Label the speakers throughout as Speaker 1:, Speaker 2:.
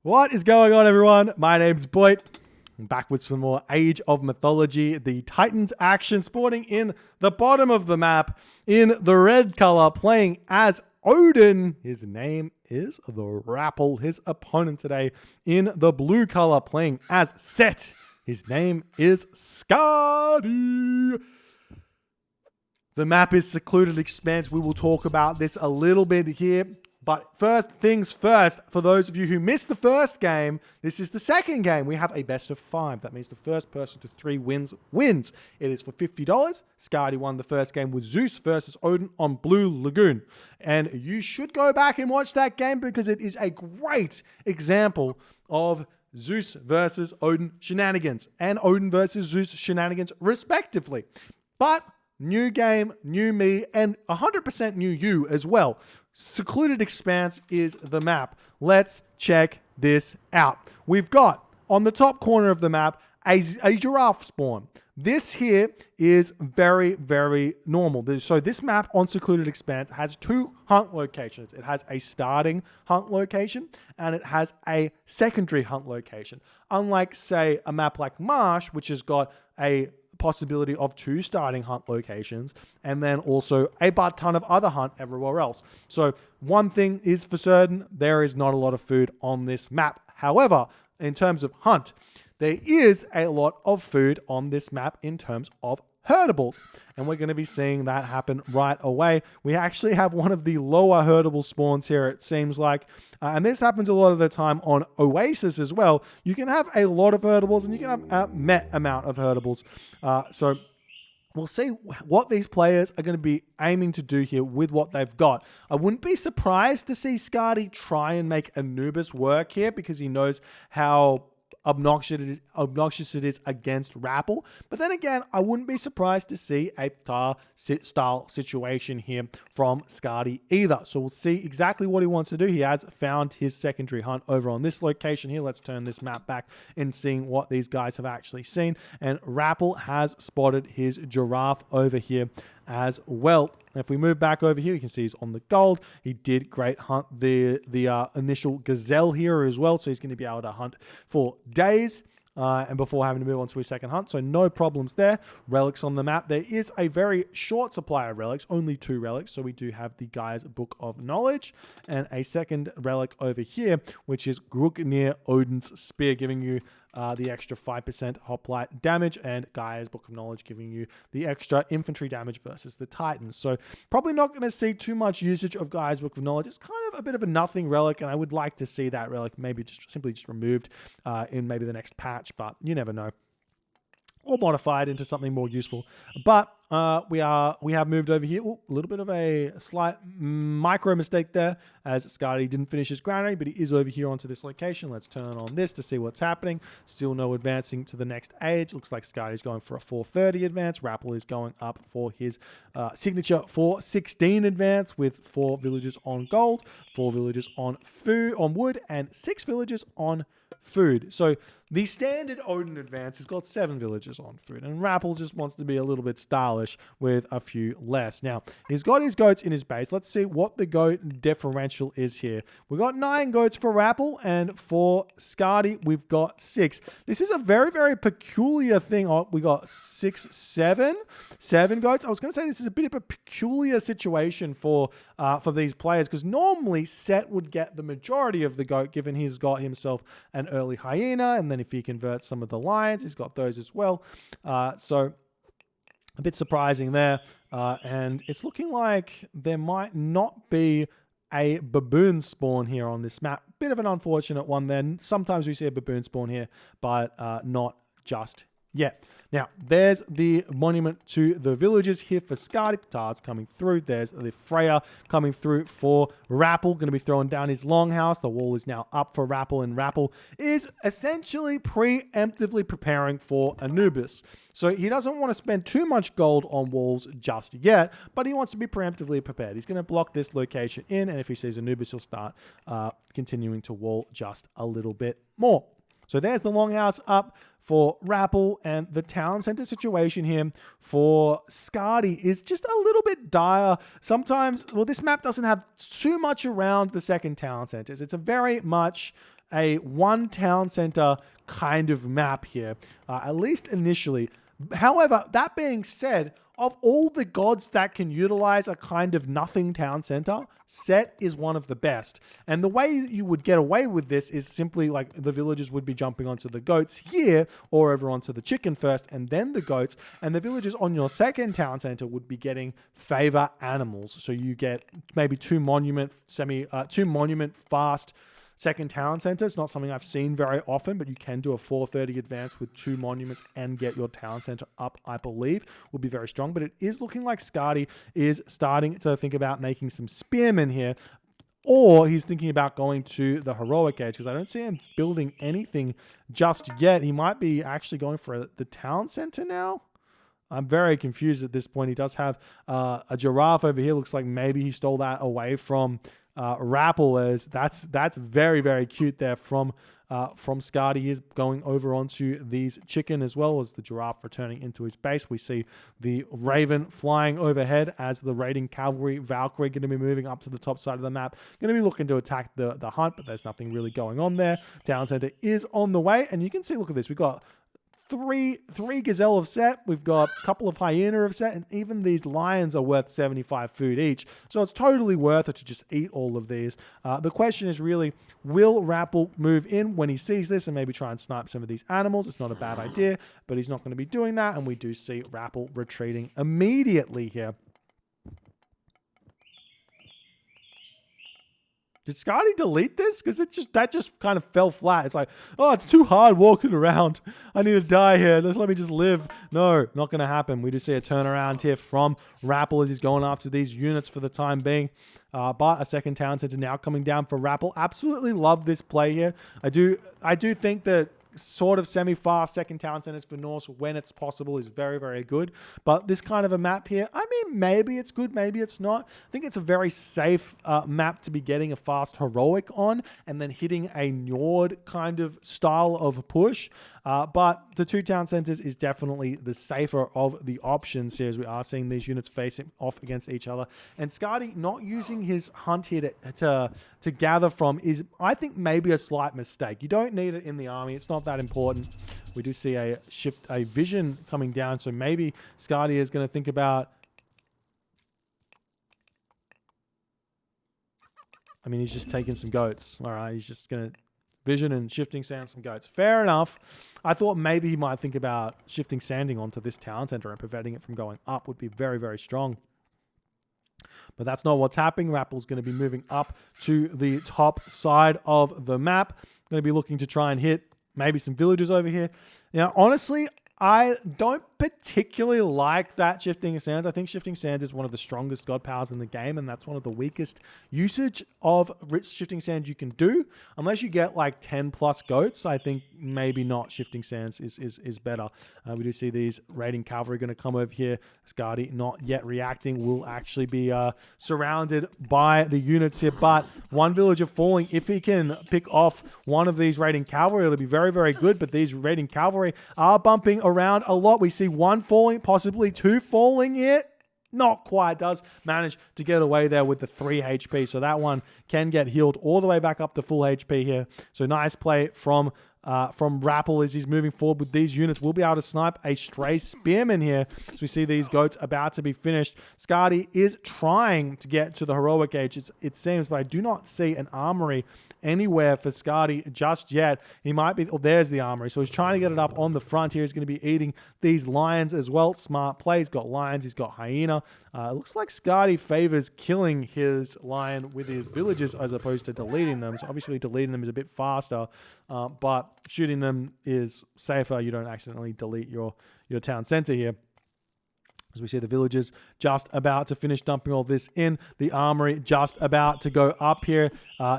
Speaker 1: What is going on, everyone? My name's Boit. I'm back with some more Age of Mythology. The Titans action sporting in the bottom of the map in the red color, playing as Odin. His name is the Rapl. His opponent today in the blue color, playing as Set. His name is Skady. The map is Secluded Expanse. We will talk about this a little bit here. But first things first, for those of you who missed the first game, this is the second game. We have a best of 5. That means the first person to 3 wins. It is for $50. Skady won the first game with Zeus versus Odin on Blue Lagoon. And you should go back and watch that game because it is a great example of Zeus versus Odin shenanigans and Odin versus Zeus shenanigans respectively. But new game, new me, and 100% new you as well. Secluded Expanse is the map. Let's check this out. We've got on the top corner of the map a giraffe spawn. This here is very, very normal. So this map on Secluded Expanse has 2 hunt locations. It has a starting hunt location and it has a secondary hunt location. Unlike, say, a map like Marsh, which has got a possibility of 2 starting hunt locations and then also a butt ton of other hunt everywhere else. So one thing is for certain, there is not a lot of food on this map. However, in terms of hunt, there is a lot of food on this map in terms of herdables. And we're going to be seeing that happen right away. We actually have one of the lower herdable spawns here, it seems like. And this happens a lot of the time on Oasis as well. You can have a lot of herdables and you can have a met amount of herdables. So we'll see what these players are going to be aiming to do here with what they've got. I wouldn't be surprised to see Skady try and make Anubis work here because he knows how obnoxious it is against Rapl. But then again, I wouldn't be surprised to see a style situation here from Skady either. So we'll see exactly what he wants to do. He has found his secondary hunt over on this location here. Let's turn this map back and see what these guys have actually seen. And Rapl has spotted his giraffe over here as well. If we move back over here, you can see he's on the gold. He did great hunt the initial gazelle here as well, so he's going to be able to hunt for days and before having to move on to his second hunt, so no problems there. Relics on the map. There is a very short supply of relics, only 2 relics, so we do have the guy's Book of Knowledge and a second relic over here, which is Gruggnir Odin's Spear, giving you the extra 5% hoplite damage, and Gaia's Book of Knowledge giving you the extra infantry damage versus the Titans. So probably not going to see too much usage of Gaia's Book of Knowledge. It's kind of a bit of a nothing relic, and I would like to see that relic maybe simply removed in maybe the next patch, but you never know. Or modified into something more useful. But we have moved over here. Ooh, a little bit of a slight micro mistake there, as Skady didn't finish his granary, but he is over here onto this location. Let's turn on this to see what's happening. Still no advancing to the next age. Looks like Skady's going for a 430 advance. Rapl is going up for his signature 416 advance with 4 villages on gold, 4 villages on wood, and 6 villages on food. So the standard Odin advance has got 7 villages on food, and Rapl just wants to be a little bit stylish with a few less. Now, he's got his goats in his base. Let's see what the goat differential is here. We've got 9 goats for Rapl, and for Skady, we've got 6. This is a very, very peculiar thing. Oh, we got 7 goats. I was going to say this is a bit of a peculiar situation for these players, because normally Set would get the majority of the goat, given he's got himself an early hyena, and then if he converts some of the lions, he's got those as well. So a bit surprising there. And it's looking like there might not be a baboon spawn here on this map. Bit of an unfortunate one then. Sometimes we see a baboon spawn here, but not just yet. Now, there's the monument to the villages here for Skady. Petard's coming through. There's the Freya coming through for Rapl. Going to be throwing down his longhouse. The wall is now up for Rapl, and Rapl is essentially preemptively preparing for Anubis. So he doesn't want to spend too much gold on walls just yet, but he wants to be preemptively prepared. He's going to block this location in, and if he sees Anubis, he'll start continuing to wall just a little bit more. So there's the longhouse up for Rapl, and the town center situation here for Skady is just a little bit dire. Sometimes, well, this map doesn't have too much around the second town centers. It's a very much a one town center kind of map here, at least initially. However, that being said, of all the gods that can utilize a kind of nothing town center, Set is one of the best. And the way you would get away with this is simply like the villagers would be jumping onto the goats here, or over onto the chicken first, and then the goats. And the villagers on your second town center would be getting favor animals. So you get maybe two monument fast second town center. It's not something I've seen very often, but you can do a 430 advance with two monuments and get your town center up, I believe. Would be very strong, but it is looking like Skady is starting to think about making some spearmen here, or he's thinking about going to the heroic age, because I don't see him building anything just yet. He might be actually going for the town center now. I'm very confused at this point. He does have a giraffe over here. Looks like maybe he stole that away from Rapl. That's very, very cute there from Skady. He is going over onto these chicken as well as the giraffe returning into his base. We see the raven flying overhead as the raiding cavalry Valkyrie going to be moving up to the top side of the map. Going to be looking to attack the hunt, but there's nothing really going on there. Town center is on the way, and you can see, look at this. We've got three gazelle of Set, we've got a couple of hyena of Set, and even these lions are worth 75 food each. So it's totally worth it to just eat all of these. The question is really, will Rapl move in when he sees this and maybe try and snipe some of these animals? It's not a bad idea, but he's not going to be doing that, and we do see Rapl retreating immediately here. Did Skady delete this? Because that just kind of fell flat. It's like, oh, it's too hard walking around. I need to die here. Let me just live. No, not going to happen. We just see a turnaround here from Rapl as he's going after these units for the time being. But a second town center now coming down for Rapl. Absolutely love this play here. I do think that sort of semi-fast second town centers for Norse when it's possible is very, very good. But this kind of a map here, I mean, maybe it's good, maybe it's not. I think it's a very safe map to be getting a fast heroic on and then hitting a Njord kind of style of push. But the two town centers is definitely the safer of the options here, as we are seeing these units facing off against each other. And Skady not using his hunt here to gather from is, I think, maybe a slight mistake. You don't need it in the army. It's not that important. We do see a vision coming down, so maybe Skady is going to think about, I mean, he's just taking some goats. All right, he's just going to vision and shifting sand some goats. Fair enough. I thought maybe he might think about shifting sanding onto this town center and preventing it from going up would be very, very strong. But that's not what's happening. Rappl's going to be moving up to the top side of the map. Going to be looking to try and hit maybe some villagers over here. Now, honestly, I don't particularly like that Shifting Sands. I think Shifting Sands is one of the strongest god powers in the game, and that's one of the weakest usage of Shifting Sands you can do. Unless you get like 10 plus goats, I think maybe not Shifting Sands is better. We do see these raiding cavalry going to come over here. Skady not yet reacting, will actually be surrounded by the units here, but one villager falling. If he can pick off one of these raiding cavalry, it'll be very, very good, but these raiding cavalry are bumping around a lot. We see one falling, possibly two falling here. Not quite. Does manage to get away there with the 3 HP. So that one can get healed all the way back up to full HP here. So nice play from Rapl as he's moving forward with these units. We'll be able to snipe a stray spearman here as we see these goats about to be finished. Skady is trying to get to the heroic age, it seems, but I do not see an armory anywhere for Skady just yet. He might be, oh, there's the armory. So he's trying to get it up on the front here. He's going to be eating these lions as well. Smart play. He's got lions. He's got hyena. It looks like Skady favors killing his lion with his villagers as opposed to deleting them. So obviously deleting them is a bit faster, but shooting them is safer. You don't accidentally delete your town center here. As we see the villagers just about to finish dumping all this in. The armory just about to go up here.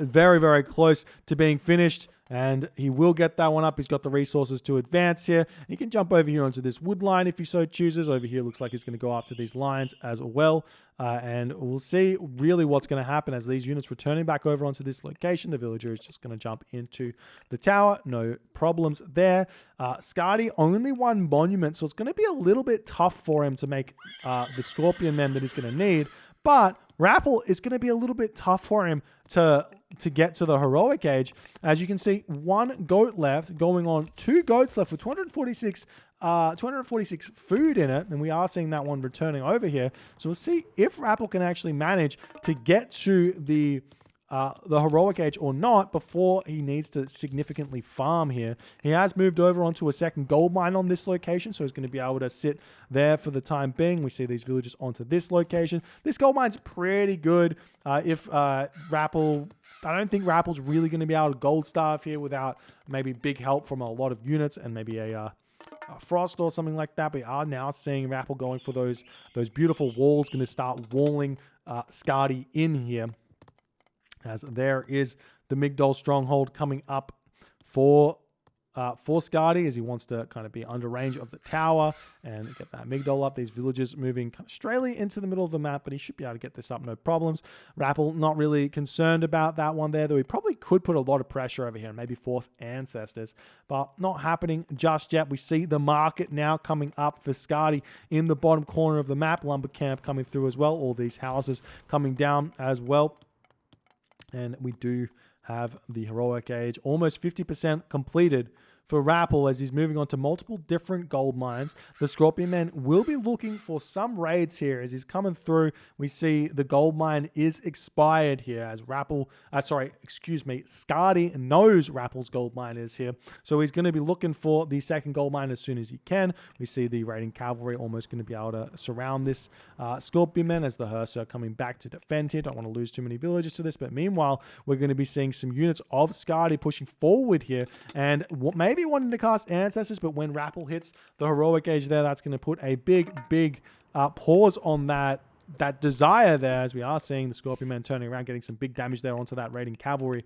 Speaker 1: Very, very close to being finished. And he will get that one up. He's got the resources to advance here. He can jump over here onto this wood line if he so chooses. Over here looks like he's going to go after these lions as well. And we'll see really what's going to happen as these units returning back over onto this location. The villager is just going to jump into the tower. No problems there. Skady only one monument, so it's going to be a little bit tough for him to make the scorpion men that he's going to need. But Rapl is going to be a little bit tough for him to get to the heroic age. As you can see, 1 goat left, going on 2 goats left with 246 food in it, and we are seeing that one returning over here. So we'll see if Rapl can actually manage to get to the heroic age or not before he needs to significantly farm here. He has moved over onto a second gold mine on this location, so he's going to be able to sit there for the time being. We see these villagers onto this location. This gold mine's pretty good. If Rapl... I don't think Rappl's really going to be able to gold starve here without maybe big help from a lot of units and maybe a frost or something like that. But we are now seeing Rapl going for those beautiful walls, going to start walling Skady in here. As there is the Migdol stronghold coming up for Skady, as he wants to kind of be under range of the tower and get that Migdol up. These villagers moving kind of straightly into the middle of the map, but he should be able to get this up no problems. Rapl not really concerned about that one there, though he probably could put a lot of pressure over here and maybe force ancestors, but not happening just yet. We see the market now coming up for Skady in the bottom corner of the map. Lumber camp coming through as well. All these houses coming down as well. And we do have the heroic age almost 50% completed for Rapl as he's moving on to multiple different gold mines. The Scorpion Man will be looking for some raids here as he's coming through. We see the gold mine is expired here as Skady knows Rapple's gold mine is here. So he's going to be looking for the second gold mine as soon as he can. We see the raiding cavalry almost going to be able to surround this Scorpion Man as the hearse are coming back to defend here. Don't want to lose too many villagers to this, but meanwhile, we're going to be seeing some units of Skady pushing forward here and maybe wanting to cast ancestors, but when Rapl hits the heroic age there, that's going to put a big pause on that desire there, as we are seeing the Scorpion Men turning around, getting some big damage there onto that raiding cavalry.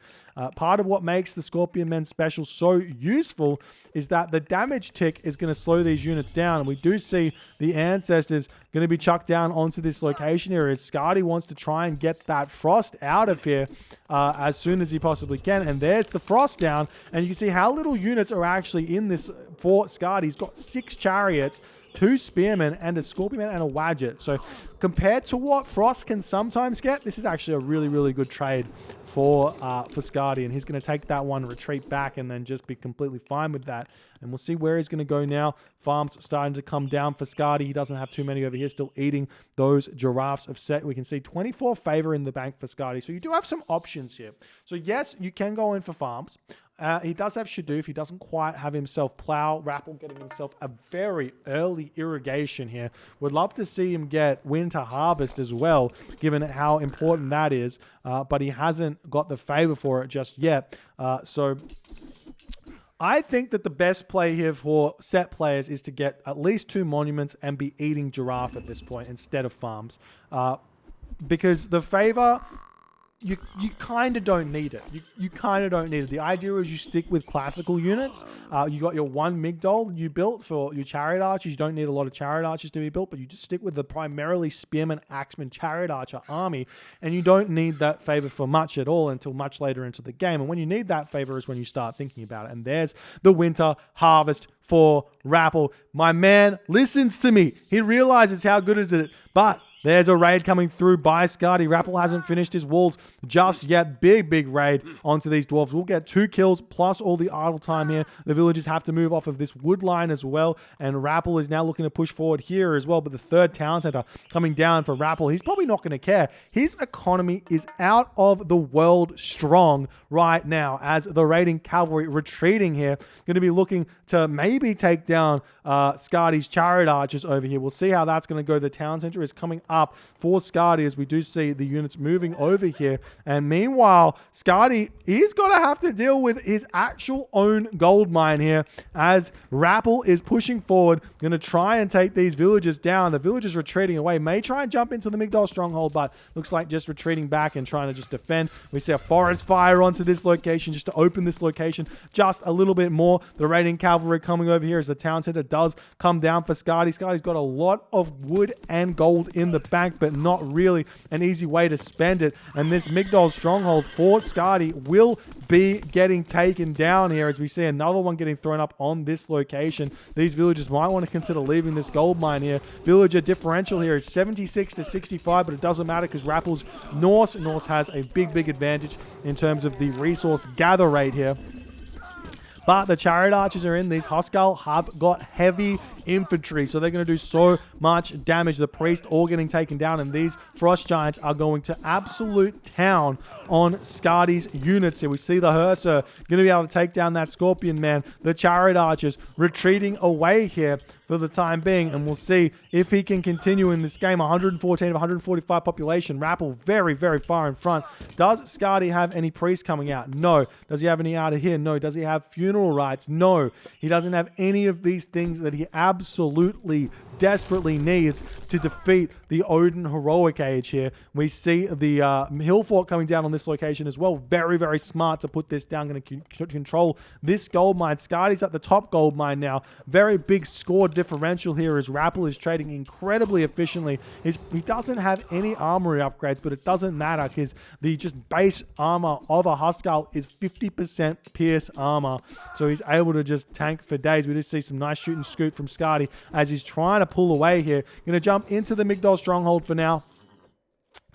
Speaker 1: Part of what makes the Scorpion Men special so useful is that the damage tick is going to slow these units down, and we do see the ancestors going to be chucked down onto this location here as Skady wants to try and get that frost out of here as soon as he possibly can. And there's the frost down, and you can see how little units are actually in this for Skady. He's got 6 chariots, 2 spearmen, and a Scorpion Man and a Wadjet. So compared to what Frost can sometimes get, this is actually a really good trade for Skady, and he's going to take that one, retreat back, and then just be completely fine with that. And we'll see where he's going to go now. Farms starting to come down for Skady. He doesn't have too many over here, still eating those giraffes of set. We can see 24 favor in the bank for Skady. So you do have some options here. So yes, you can go in for farms. He does have Shadoof. He doesn't quite have himself plow. Rapl getting himself a very early irrigation here. Would love to see him get winter harvest as well, given how important that is. But he hasn't got the favor for it just yet. So I think that the best play here for set players is to get at least 2 monuments and be eating giraffe at this point instead of farms. Because the favor... You kind of don't need it. You kind of don't need it. The idea is you stick with classical units. You got your 1 Migdol you built for your chariot archers. You don't need a lot of chariot archers to be built, but you just stick with the primarily spearman, axeman, chariot archer army, and you don't need that favor for much at all until much later into the game. And when you need that favor is when you start thinking about it. And there's the winter harvest for Rapl. My man listens to me. He realizes how good is it, but there's a raid coming through by Skady. Rapl hasn't finished his walls just yet. Big raid onto these dwarves. We'll get 2 kills plus all the idle time here. The villagers have to move off of this wood line as well. And Rapl is now looking to push forward here as well. But the 3rd town center coming down for Rapl. He's probably not going to care. His economy is out of the world strong right now as the raiding cavalry retreating here. Going to be looking to maybe take down Skady's chariot archers over here. We'll see how that's going to go. The town center is coming up for Skady as we do see the units moving over here. And meanwhile, Skady, he's got to have to deal with his actual own gold mine here as Rapl is pushing forward, going to try and take these villagers down. The villagers retreating away, may try and jump into the Migdol stronghold, but looks like just retreating back and trying to just defend. We see a forest fire onto this location just to open this location just a little bit more. The raiding cavalry coming over here as the town center does come down for Skady. Skady's got a lot of wood and gold in the bank, but not really an easy way to spend it. And this Migdol stronghold for Skady will be getting taken down here as we see another one getting thrown up on this location. These villagers might want to consider leaving this gold mine here. Villager differential here is 76 to 65, but it doesn't matter because Rapl's Norse has a big advantage in terms of the resource gather rate here. But the chariot archers are in. These Huskal have got heavy infantry, so they're going to do so much damage. The priest all getting taken down, and these frost giants are going to absolute town on Skady's units here. We see the Hersa going to be able to take down that Scorpion Man. The chariot archers retreating away here for the time being, and we'll see if he can continue in this game. 114 of 145 population. Rapl very far in front. Does Skady have any priests coming out? No. Does he have any out of here? No. Does he have funeral rites? No. He doesn't have any of these things that he absolutely desperately needs to defeat the Odin heroic age here. We see the hill fort coming down on this location as well. Very smart to put this down. Going to control this gold mine. Skady's at the top gold mine now. Very big score differential here as Rapl is trading incredibly efficiently. He doesn't have any armory upgrades, but it doesn't matter because the just base armor of a Huskal is 50% pierce armor. So he's able to just tank for days. We just see some nice shoot and scoot from Skady as he's trying to pull away here. Going to jump into the Migdol stronghold for now,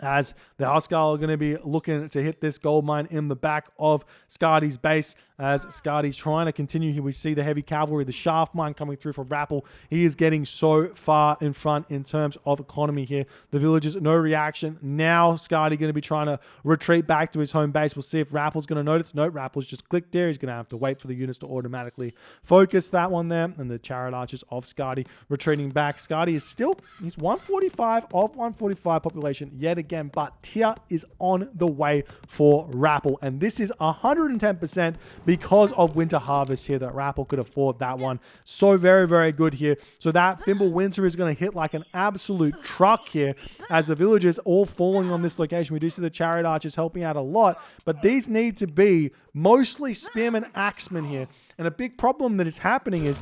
Speaker 1: as the Huskal are going to be looking to hit this gold mine in the back of Skady's base. As Skady's trying to continue here, we see the heavy cavalry, the shaft mine coming through from Rapl. He is getting so far in front in terms of economy here. The villagers, no reaction. Now Skady going to be trying to retreat back to his home base. We'll see if Rapple's going to notice. No, Rapple's just clicked there. He's going to have to wait for the units to automatically focus that one there. And the chariot archers of Skady retreating back. Skady is still, he's 145 of 145 population yet again, but tier is on the way for Rapl. And this is 110% because of Winter Harvest here that Rapl could afford that one. So very good here. So that Thimble Winter is going to hit like an absolute truck here as the villagers all falling on this location. We do see the chariot archers helping out a lot, but these need to be mostly spearmen, axemen here. And a big problem that is happening is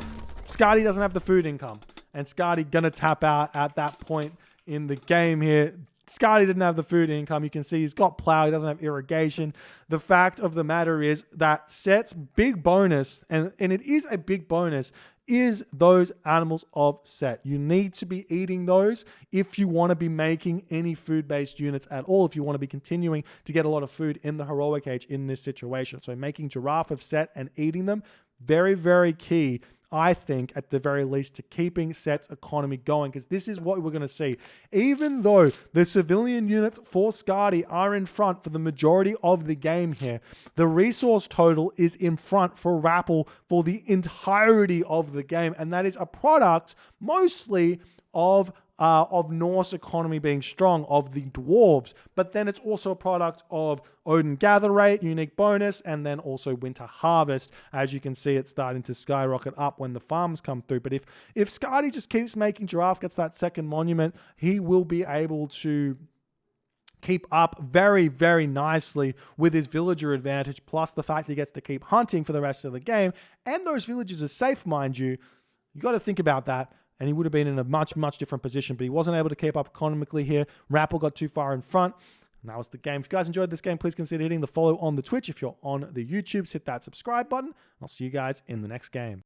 Speaker 1: Skady doesn't have the food income, and Skady gonna tap out at that point in the game here. Skady didn't have the food income. You can see he's got plow. He doesn't have irrigation. The fact of the matter is that Set's big bonus, and it is a big bonus, is those animals of Set. You need to be eating those if you want to be making any food-based units at all, if you want to be continuing to get a lot of food in the heroic age in this situation. So making giraffe of Set and eating them, very key, I think, at the very least, to keeping Set's economy going, because this is what we're going to see. Even though the civilian units for Skady are in front for the majority of the game here, the resource total is in front for Rapl for the entirety of the game, and that is a product mostly of Norse economy being strong, of the dwarves, but then it's also a product of Odin gather rate, unique bonus, and then also winter harvest. As you can see, it's starting to skyrocket up when the farms come through. But if Skady just keeps making giraffe, gets that second monument, he will be able to keep up very nicely with his villager advantage, plus the fact he gets to keep hunting for the rest of the game, and those villagers are safe, mind you. You got to think about that. And he would have been in a much different position, but he wasn't able to keep up economically here. Rapl got too far in front. And that was the game. If you guys enjoyed this game, please consider hitting the follow on the Twitch. If you're on the YouTubes, hit that subscribe button. I'll see you guys in the next game.